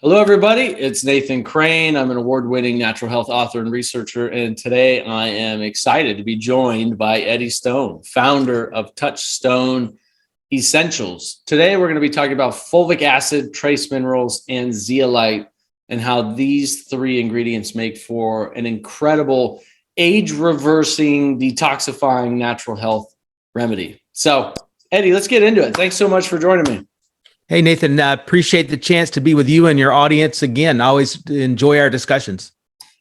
Hello, everybody. It's Nathan Crane. I'm an award-winning natural health author and researcher, and today I am excited to be joined by Eddie Stone, founder of Touchstone Essentials. Today, we're going to be talking about fulvic acid, trace minerals, and zeolite, and how these three ingredients make for an incredible age-reversing, detoxifying natural health remedy. So, Eddie, let's get into it. Thanks so much for joining me. Hey, Nathan, I appreciate the chance to be with you and your audience again. I always enjoy our discussions.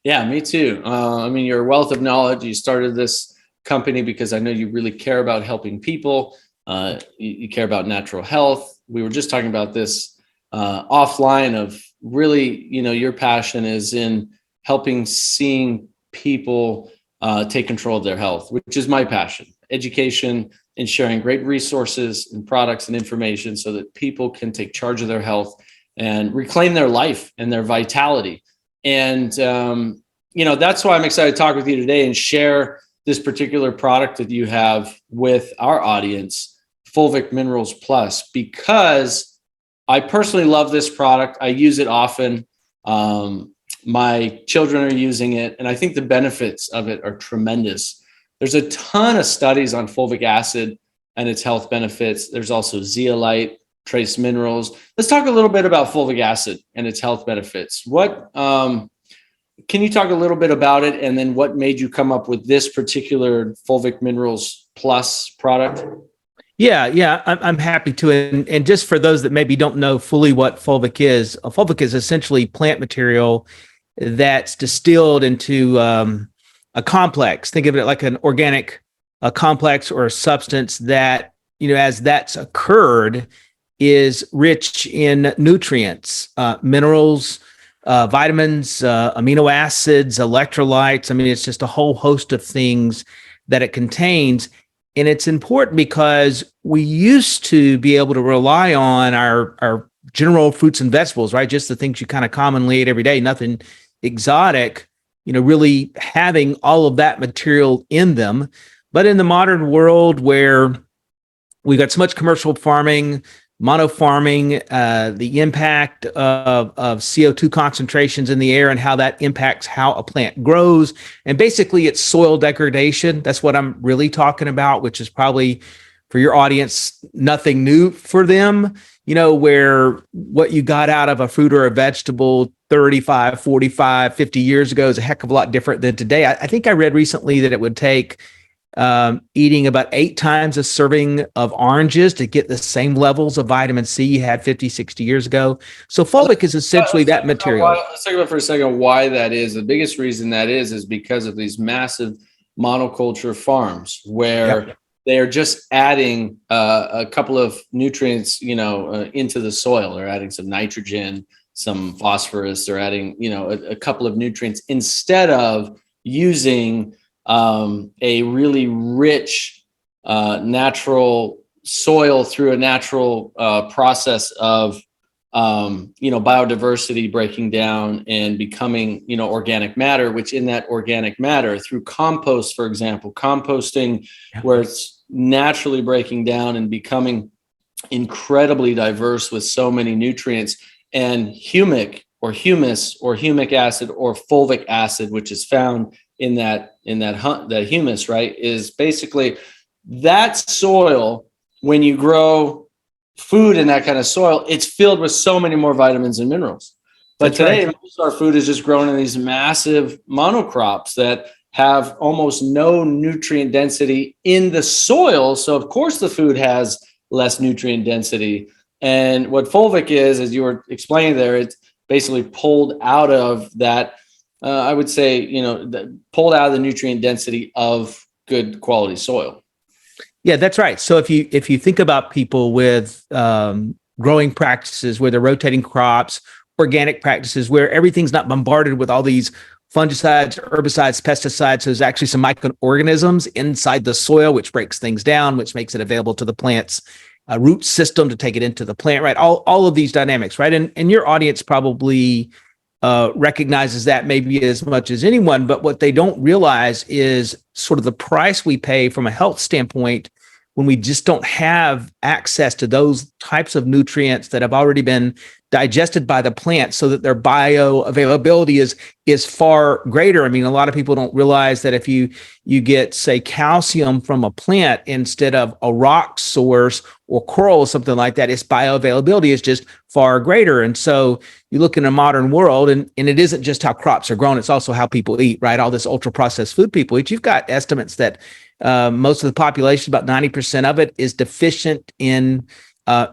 Yeah, me too. You're a wealth of knowledge. You started this company because I know you really care about helping people. You care about natural health. We were just talking about this offline of really, your passion is in helping seeing people take control of their health, which is my passion. Education and sharing great resources and products and information so that people can take charge of their health and reclaim their life and their vitality. And, that's why I'm excited to talk with you today and share this particular product that you have with our audience, Fulvic Minerals Plus, because I personally love this product. I use it often. My children are using it, and I think the benefits of it are tremendous. There's a ton of studies on fulvic acid and its health benefits. There's also zeolite, trace minerals. Let's talk a little bit about fulvic acid and its health benefits. Can you talk a little bit about it, and then what made you come up with this particular Fulvic Minerals Plus product? Yeah, I'm happy to. And just for those that maybe don't know fully what fulvic is essentially plant material that's distilled into a complex. Think of it like an organic complex or a substance that, as that's occurred, is rich in nutrients, minerals, vitamins, amino acids, electrolytes. It's just a whole host of things that it contains. And it's important because we used to be able to rely on our general fruits and vegetables, right? Just the things you kind of commonly eat every day, nothing exotic, really having all of that material in them. But in the modern world where we've got so much commercial farming, mono farming, the impact of CO2 concentrations in the air and how that impacts how a plant grows. And basically it's soil degradation. That's what I'm really talking about, which is probably for your audience, nothing new for them, where what you got out of a fruit or a vegetable 35, 45, 50 years ago is a heck of a lot different than today. I think I read recently that it would take eating about 8 times a serving of oranges to get the same levels of vitamin C you had 50, 60 years ago. So fulvic is essentially that material. Let's talk about for a second why that is. The biggest reason that is because of these massive monoculture farms where they're just adding a couple of nutrients, into the soil. They're adding some nitrogen, some phosphorus. They're adding, a couple of nutrients instead of using a really rich natural soil through a natural process of biodiversity breaking down and becoming organic matter, which in that organic matter through compost, for example, composting where it's naturally breaking down and becoming incredibly diverse with so many nutrients, and humic or humus or humic acid or fulvic acid, which is found in that humus, right, is basically that soil. When you grow food in that kind of soil, it's filled with so many more vitamins and minerals. But today, most of our food is just grown in these massive monocrops that have almost no nutrient density in the soil. So of course the food has less nutrient density. And what fulvic is, as you were explaining there, it's basically pulled out of that, I would say, pulled out of the nutrient density of good quality soil. Yeah, that's right. So if you think about people with growing practices where they're rotating crops, organic practices where everything's not bombarded with all these fungicides, herbicides, pesticides, so there's actually some microorganisms inside the soil, which breaks things down, which makes it available to the plant's root system to take it into the plant, right? All of these dynamics, right? And your audience probably recognizes that maybe as much as anyone, but what they don't realize is sort of the price we pay from a health standpoint when we just don't have access to those types of nutrients that have already been digested by the plant, so that their bioavailability is far greater. I mean, a lot of people don't realize that if you get, say, calcium from a plant instead of a rock source or coral or something like that, its bioavailability is just far greater. And so you look in a modern world, and it isn't just how crops are grown, it's also how people eat, right? All this ultra processed food people eat. You've got estimates that most of the population, about 90% of it, is deficient in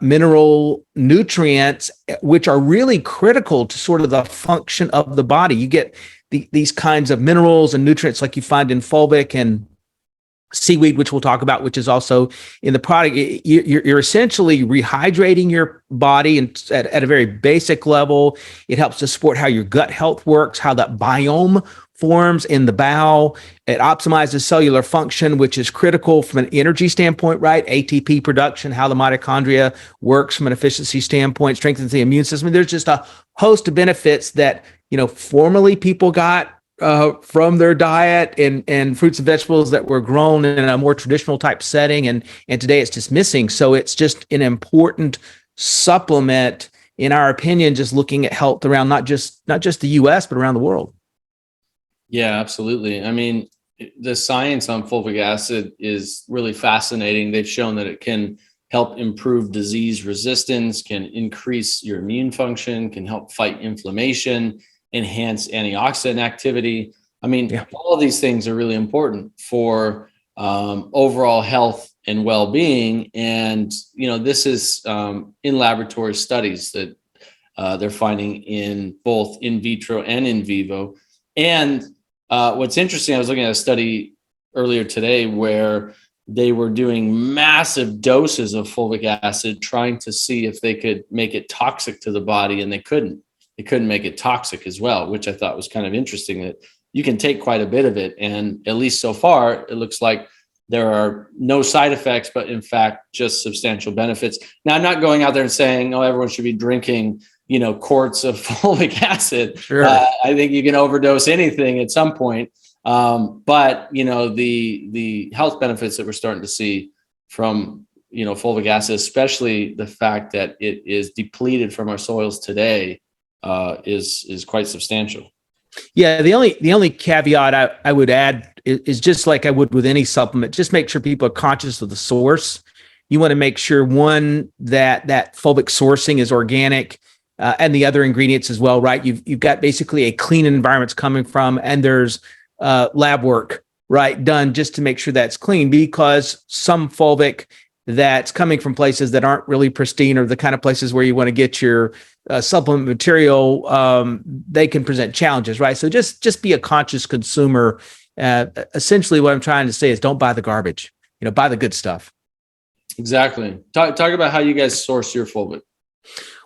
mineral nutrients, which are really critical to sort of the function of the body. You get these kinds of minerals and nutrients like you find in fulvic and seaweed, which we'll talk about, which is also in the product. You're essentially rehydrating your body, and at a very basic level, it helps to support how your gut health works, how that biome forms in the bowel. It optimizes cellular function, which is critical from an energy standpoint, right? ATP production, how the mitochondria works from an efficiency standpoint, strengthens the immune system. There's just a host of benefits that, formerly people got from their diet and fruits and vegetables that were grown in a more traditional type setting. And today it's just missing. So it's just an important supplement, in our opinion, just looking at health around not just the US, but around the world. Yeah, absolutely. I mean, the science on fulvic acid is really fascinating. They've shown that it can help improve disease resistance, can increase your immune function, can help fight inflammation, enhance antioxidant activity. I mean, all of these things are really important for overall health and well-being. And, this is in laboratory studies that they're finding in both in vitro and in vivo. And what's interesting, I was looking at a study earlier today where they were doing massive doses of fulvic acid, trying to see if they could make it toxic to the body, and they couldn't. They couldn't make it toxic as well, which I thought was kind of interesting, that you can take quite a bit of it. And at least so far, it looks like there are no side effects, but in fact, just substantial benefits. Now, I'm not going out there and saying, everyone should be drinking quarts of fulvic acid. Sure. I think you can overdose anything at some point. But the health benefits that we're starting to see from fulvic acid, especially the fact that it is depleted from our soils today, is quite substantial. Yeah, the only caveat I would add is just like I would with any supplement, just make sure people are conscious of the source. You want to make sure, one, that fulvic sourcing is organic, and the other ingredients as well, right? You've got basically a clean environment's coming from, and there's lab work, right, done just to make sure that's clean, because some fulvic that's coming from places that aren't really pristine, or the kind of places where you want to get your supplement material, they can present challenges, right? So just be a conscious consumer. Essentially what I'm trying to say is, don't buy the garbage, buy the good stuff. Exactly. Talk about how you guys source your fulvic.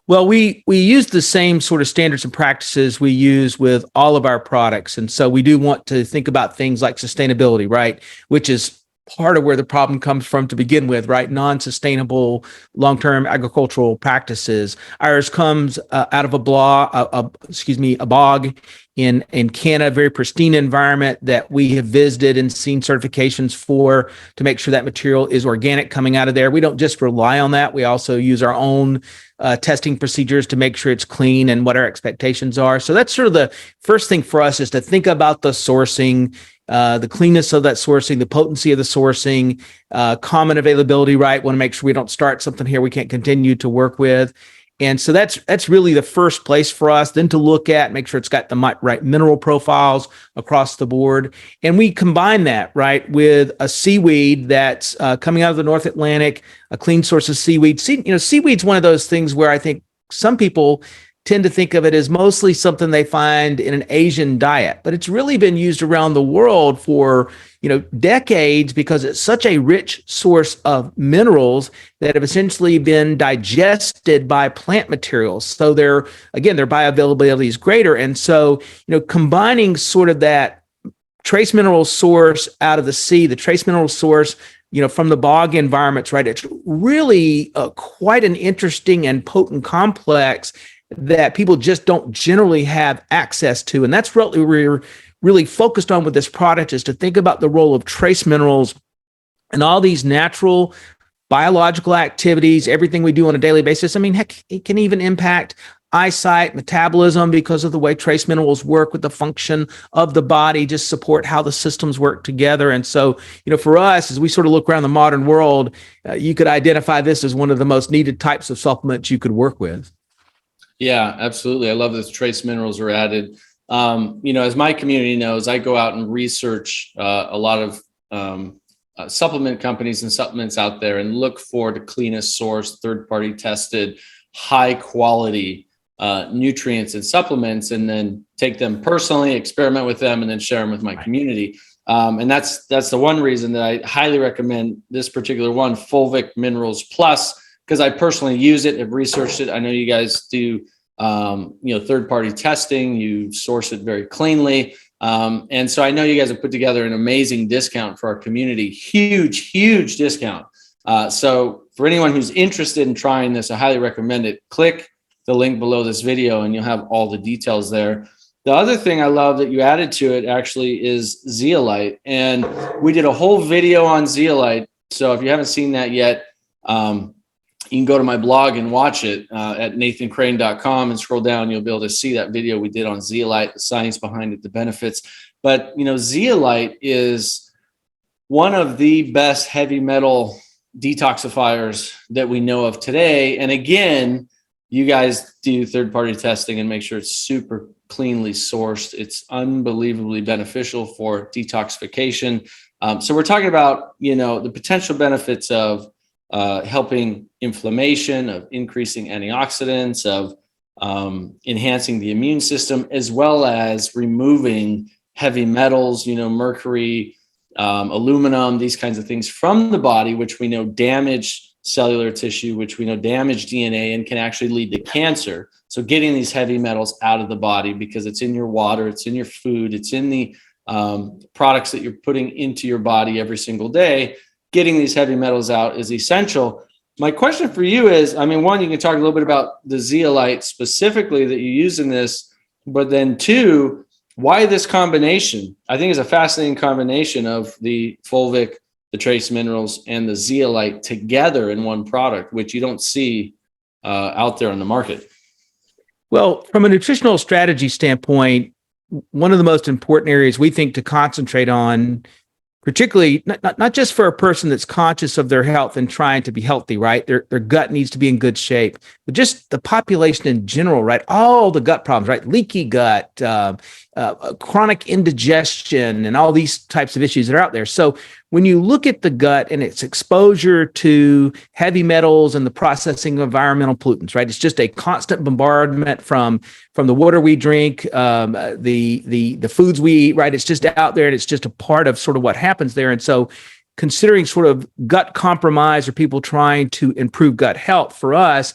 Well, we use the same sort of standards and practices we use with all of our products. And so we do want to think about things like sustainability, right? Which is part of where the problem comes from to begin with, right? Non-sustainable long-term agricultural practices. Ours comes out of a bog in Canada, very pristine environment that we have visited and seen certifications for, to make sure that material is organic coming out of there. We don't just rely on that. We also use our own testing procedures to make sure it's clean and what our expectations are. So that's sort of the first thing for us, is to think about the sourcing, the cleanness of that sourcing, the potency of the sourcing, common availability, right? Want to make sure we don't start something here we can't continue to work with. And so that's really the first place for us, then to look at, make sure it's got the right mineral profiles across the board. And we combine that, right, with a seaweed that's coming out of the North Atlantic, a clean source of seaweed. Seaweed's one of those things where I think some people tend to think of it as mostly something they find in an Asian diet, but it's really been used around the world for, decades, because it's such a rich source of minerals that have essentially been digested by plant materials. So their bioavailability is greater. And so, combining sort of that trace mineral source out of the sea, the trace mineral source, from the bog environments, right? It's really quite an interesting and potent complex that people just don't generally have access to. And that's what we're really focused on with this product, is to think about the role of trace minerals and all these natural biological activities, everything we do on a daily basis. I mean, heck, it can even impact eyesight, metabolism, because of the way trace minerals work with the function of the body, just support how the systems work together. And so, for us, as we sort of look around the modern world, you could identify this as one of the most needed types of supplements you could work with. Yeah, absolutely. I love that trace minerals are added. As my community knows, I go out and research a lot of supplement companies and supplements out there and look for the cleanest source, third-party tested, high quality nutrients and supplements, and then take them personally, experiment with them, and then share them with my community. And that's the one reason that I highly recommend this particular one, Fulvic Minerals Plus, because I personally use it, have researched it. I know you guys do, third-party testing. You source it very cleanly. And so I know you guys have put together an amazing discount for our community, huge discount. So for anyone who's interested in trying this, I highly recommend it. Click the link below this video and you'll have all the details there. The other thing I love that you added to it actually is Zeolite. And we did a whole video on Zeolite. So if you haven't seen that yet, you can go to my blog and watch it at nathancrane.com and scroll down. You'll be able to see that video we did on Zeolite, the science behind it, the benefits. But, Zeolite is one of the best heavy metal detoxifiers that we know of today. And again, you guys do third-party testing and make sure it's super cleanly sourced. It's unbelievably beneficial for detoxification. So we're talking about, the potential benefits of helping inflammation, of increasing antioxidants, of enhancing the immune system, as well as removing heavy metals, mercury, aluminum, these kinds of things from the body, which we know damage cellular tissue, which we know damage DNA and can actually lead to cancer. So getting these heavy metals out of the body, because it's in your water, it's in your food, it's in the products that you're putting into your body every single day, getting these heavy metals out is essential. My question for you is, one, you can talk a little bit about the Zeolite specifically that you use in this, but then two, why this combination? I think it's a fascinating combination of the Fulvic, the trace minerals, and the Zeolite together in one product, which you don't see out there on the market. Well, from a nutritional strategy standpoint, one of the most important areas we think to concentrate on, particularly not just for a person that's conscious of their health and trying to be healthy, right? Their gut needs to be in good shape, but just the population in general, right? All the gut problems, right? Leaky gut, chronic indigestion, and all these types of issues that are out there. So when you look at the gut and its exposure to heavy metals and the processing of environmental pollutants, right? It's just a constant bombardment from the water we drink, the foods we eat, right? It's just out there and it's just a part of sort of what happens there. And so considering sort of gut compromise or people trying to improve gut health, for us,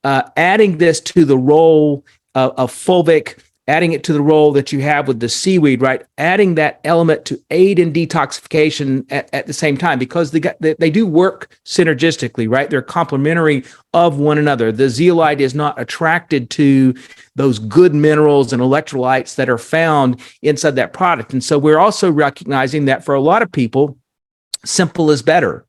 adding this to the role of fulvic, adding it to the role that you have with the seaweed, right? Adding that element to aid in detoxification at the same time, because they do work synergistically, right? They're complementary of one another. The zeolite is not attracted to those good minerals and electrolytes that are found inside that product. And so we're also recognizing that for a lot of people, simple is better.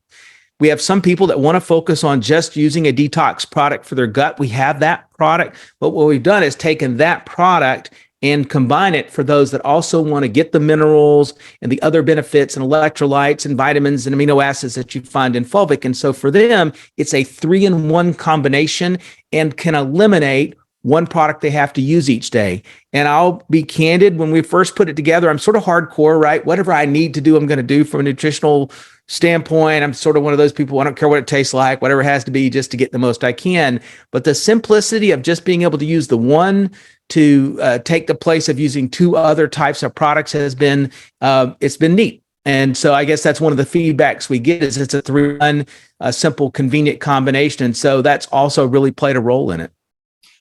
We have some people that want to focus on just using a detox product for their gut. We have that product, but what we've done is taken that product and combine it for those that also want to get the minerals and the other benefits and electrolytes and vitamins and amino acids that you find in fulvic. And so for them, it's a 3-in-1 combination and can eliminate one product they have to use each day. And I'll be candid, when we first put it together, I'm sort of hardcore, right? Whatever I need to do, I'm going to do from a nutritional standpoint. I'm sort of one of those people, I don't care what it tastes like, whatever it has to be just to get the most I can. But the simplicity of just being able to use the one to take the place of using 2 other types of products has been, it's been neat. And so I guess that's one of the feedbacks we get, is it's a 3-in-1, simple, convenient combination. And so that's also really played a role in it.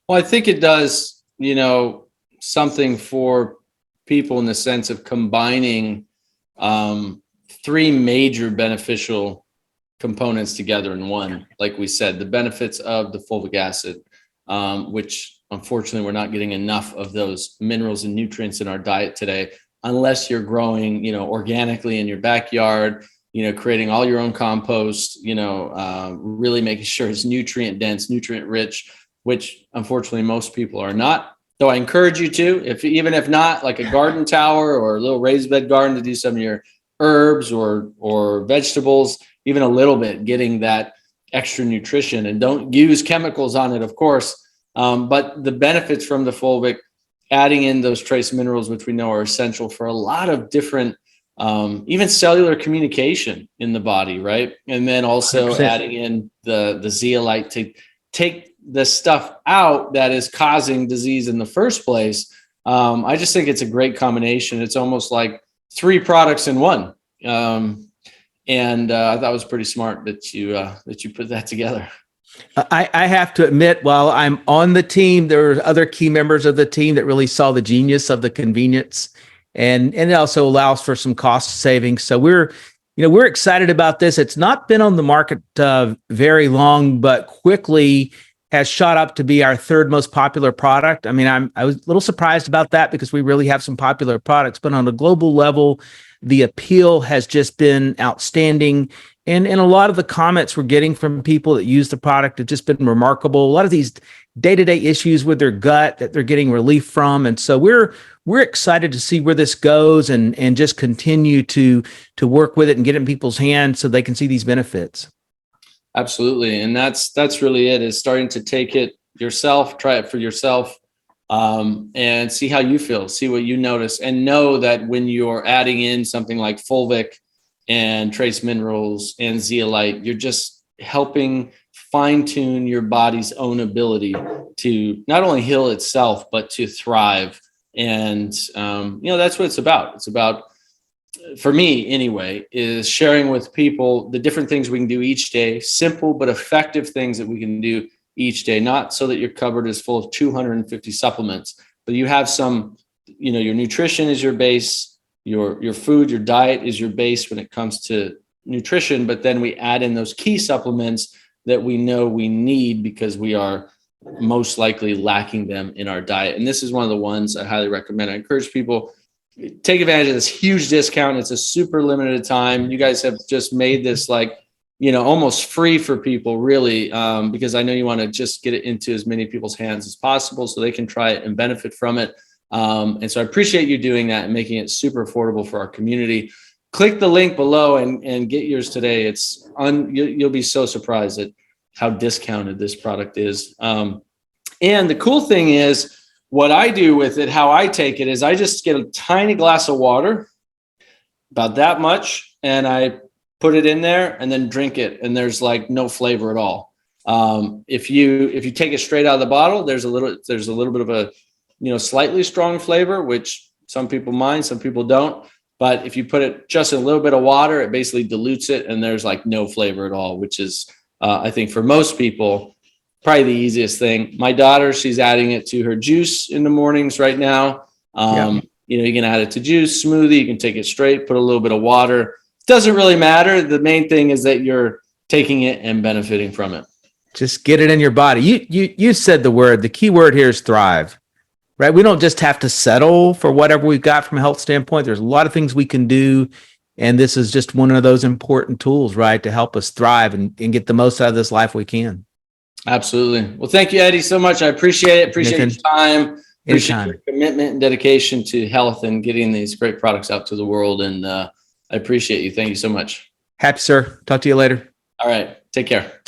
Well, I think it does, something for people in the sense of combining 3 major beneficial components together in one. Like we said, the benefits of the fulvic acid, which unfortunately we're not getting enough of those minerals and nutrients in our diet today, unless you're growing, organically in your backyard, creating all your own compost, really making sure it's nutrient dense, nutrient rich, which unfortunately most people are not. Though I encourage you to, even if not, like a garden tower or a little raised bed garden, to do some of your herbs or vegetables, even a little bit, getting that extra nutrition. And don't use chemicals on it, of course. But the benefits from the fulvic, adding in those trace minerals, which we know are essential for a lot of different, even cellular communication in the body, right? And then also 100%. adding in the zeolite to take the stuff out that is causing disease in the first place. I just think it's a great combination. It's almost like 3 products in one. And I thought it was pretty smart that you put that together. I have to admit, while I'm on the team, there are other key members of the team that really saw the genius of the convenience, and it also allows for some cost savings. So we're excited about this. It's not been on the market very long, but quickly has shot up to be our 3rd most popular product. I mean, I was a little surprised about that because we really have some popular products, but on a global level, the appeal has just been outstanding. And a lot of the comments we're getting from people that use the product have just been remarkable. A lot of these day-to-day issues with their gut that they're getting relief from. And so we're excited to see where this goes and just continue to work with it and get it in people's hands so they can see these benefits. Absolutely. And that's really it, is starting to take it yourself, try it for yourself, and see how you feel, see what you notice, and know that when you're adding in something like fulvic and trace minerals and zeolite, you're just helping fine tune your body's own ability to not only heal itself, but to thrive. And, that's what it's about. It's about, for me anyway, is sharing with people the different things we can do each day, simple but effective things that we can do each day, not so that your cupboard is full of 250 supplements, but you have some, your nutrition is your base, your food, your diet is your base when it comes to nutrition, but then we add in those key supplements that we know we need because we are most likely lacking them in our diet. And this is one of the ones I highly recommend. I encourage people, take advantage of this huge discount. It's a super limited time. You guys have just made this almost free for people, really, because I know you want to just get it into as many people's hands as possible so they can try it and benefit from it. And so I appreciate you doing that and making it super affordable for our community. Click the link below and get yours today. You'll be so surprised at how discounted this product is. And the cool thing is, what I do with it, how I take it, is I just get a tiny glass of water, about that much, and I put it in there and then drink it, and there's like no flavor at all. If you take it straight out of the bottle, there's a little bit of a slightly strong flavor, which some people mind, some people don't. But if you put it just in a little bit of water, it basically dilutes it, and there's like no flavor at all, which is I think for most people probably the easiest thing. My daughter, she's adding it to her juice in the mornings right now. You can add it to juice, smoothie. You can take it straight, put a little bit of water. Doesn't really matter. The main thing is that you're taking it and benefiting from it. Just get it in your body. You said the key word here is thrive, right? We don't just have to settle for whatever we've got from a health standpoint. There's a lot of things we can do. And this is just one of those important tools, right, to help us thrive and get the most out of this life we can. Absolutely. Well, thank you, Eddie, so much. I appreciate it. Appreciate your time. Appreciate your commitment and dedication to health and getting these great products out to the world. And I appreciate you. Thank you so much. Happy, sir. Talk to you later. All right. Take care.